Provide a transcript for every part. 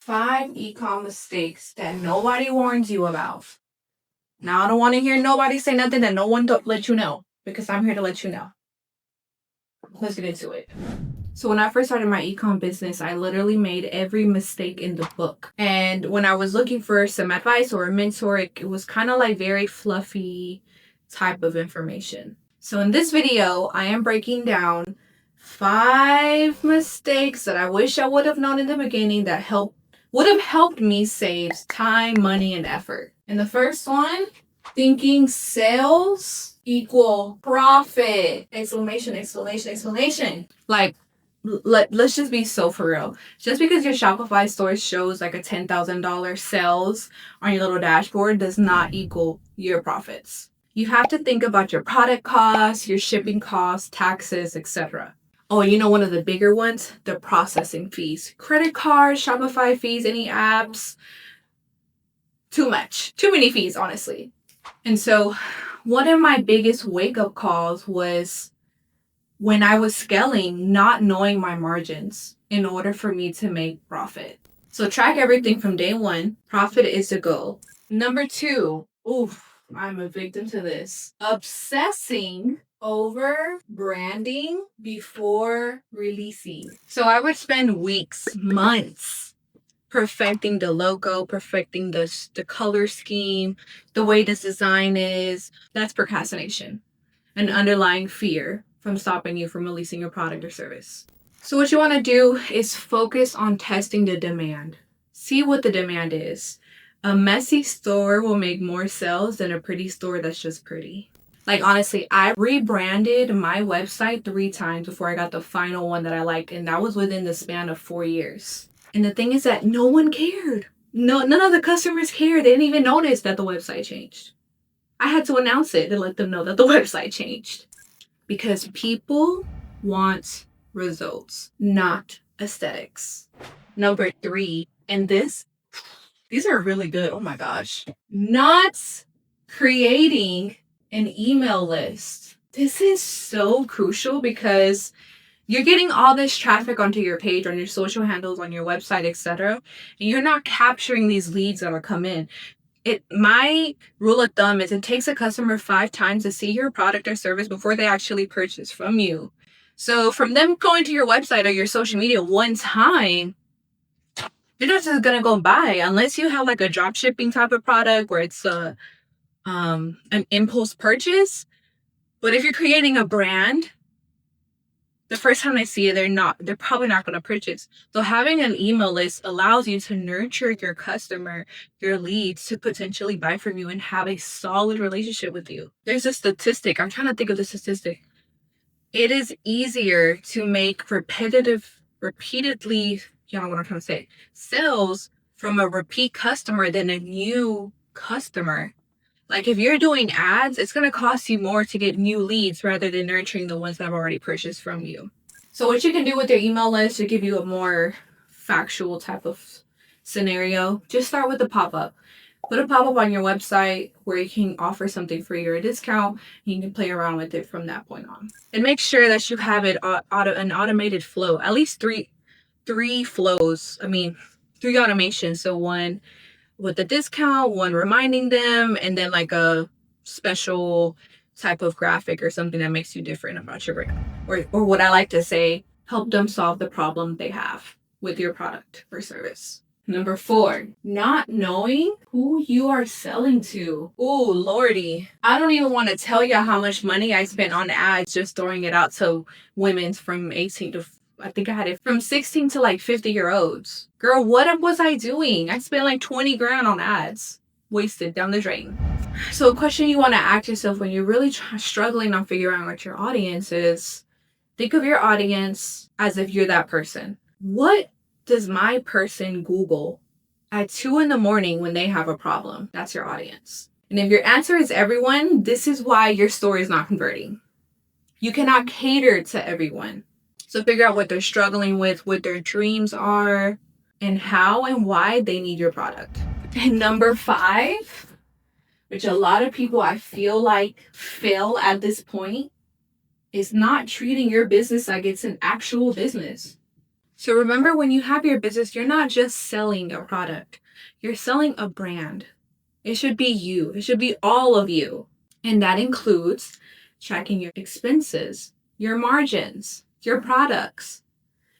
5 ecom mistakes that nobody warns you about. Now, I don't want to hear nobody say nothing that no one don't let you know, because I'm here to let you know. Let's get into it. So when I first started my ecom business, I literally made every mistake in the book. And when I was looking for some advice or a mentor, it was kind of like very fluffy type of information. So in this video, I am breaking down 5 mistakes that I wish I would have known in the beginning that would have helped me save time, money, and effort. And the first one, thinking sales equal profit! Exclamation, exclamation, exclamation. Like, let's just be so for real. Just because your Shopify store shows like a $10,000 sales on your little dashboard does not equal your profits. You have to think about your product costs, your shipping costs, taxes, etc. Oh, you know, one of the bigger ones, the processing fees. Credit cards, Shopify fees, any apps. Too much. Too many fees, honestly. And so one of my biggest wake-up calls was when I was scaling, not knowing my margins in order for me to make profit. So track everything from day one. Profit is the goal. Number 2, I'm a victim to this. Obsessing over branding before releasing. So I would spend weeks, months perfecting the logo, perfecting the color scheme, the way this design is. That's procrastination, an underlying fear from stopping you from releasing your product or service. So what you want to do is focus on testing the demand. See what the demand is. A messy store will make more sales than a pretty store that's just pretty. Like, honestly, I rebranded my website 3 times before I got the final one that I liked, and that was within the span of 4 years. And the thing is that no one cared. None of the customers cared. They didn't even notice that the website changed. I had to announce it to let them know that the website changed. Because people want results, not aesthetics. Number 3, and these are really good. Oh my gosh. Not creating an email list. This is so crucial because you're getting all this traffic onto your page, on your social handles, on your website, etc. And you're not capturing these leads that will come in. My rule of thumb is it takes a customer 5 times to see your product or service before they actually purchase from you. So from them going to your website or your social media one time, they're not just gonna go buy unless you have like a drop shipping type of product where it's an impulse purchase. But if you're creating a brand, the first time they see it, they're probably not going to purchase. So having an email list allows you to nurture your customer, your leads, to potentially buy from you and have a solid relationship with you. There's a statistic. I'm trying to think of the statistic. It is easier to make repeatedly, you know what I'm trying to say, sales from a repeat customer than a new customer. Like, if you're doing ads, it's going to cost you more to get new leads rather than nurturing the ones that have already purchased from you. So what you can do with your email list to give you a more factual type of scenario, just start with the pop-up. Put a pop-up on your website where you can offer something free or a discount. And you can play around with it from that point on. And make sure that you have it an automated flow, at least three flows. 3 automations. So one with a discount, one reminding them, and then like a special type of graphic or something that makes you different about your brand. Or what I like to say, help them solve the problem they have with your product or service. Number 4, not knowing who you are selling to. Oh, Lordy. I don't even want to tell you how much money I spent on ads just throwing it out to women from 18 to I think I had it from 16 to like 50-year-olds. Girl, what was I doing? I spent like 20 grand on ads. Wasted down the drain. So a question you want to ask yourself when you're really struggling on figuring out your audience is, think of your audience as if you're that person. What does my person Google at 2 a.m. when they have a problem? That's your audience. And if your answer is everyone, this is why your store is not converting. You cannot cater to everyone. So figure out what they're struggling with, what their dreams are, and how and why they need your product. And number 5, which a lot of people I feel like fail at this point, is not treating your business like it's an actual business. So remember, when you have your business, you're not just selling a product, you're selling a brand. It should be you. It should be all of you. And that includes tracking your expenses, your margins, your products,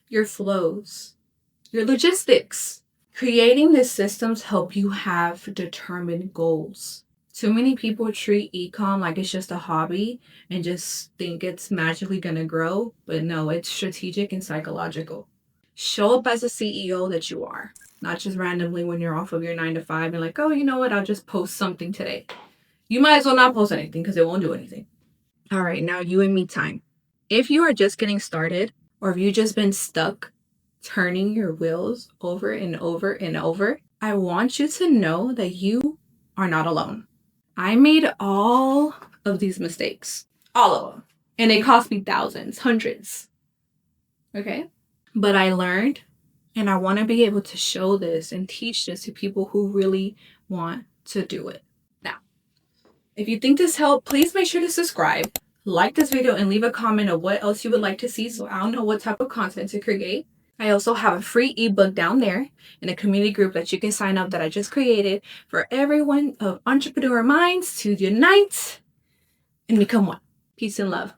your flows, your logistics. Creating these systems help you have determined goals. Too many people treat ecom like it's just a hobby and just think it's magically going to grow, but no, it's strategic and psychological. Show up as a CEO that you are, not just randomly when you're off of your 9 to 5 and like, oh, you know what, I'll just post something today. You might as well not post anything because it won't do anything. All right, now you and me time. If you are just getting started, or if you've just been stuck turning your wheels over and over and over, I want you to know that you are not alone. I made all of these mistakes, all of them, and it cost me thousands, hundreds. Okay? But I learned, and I want to be able to show this and teach this to people who really want to do it. Now, if you think this helped, please make sure to subscribe, like this video, and leave a comment of what else you would like to see so I'll know what type of content to create. I also have a free ebook down there in a community group that you can sign up that I just created for everyone of entrepreneur minds to unite and become one. Peace and love.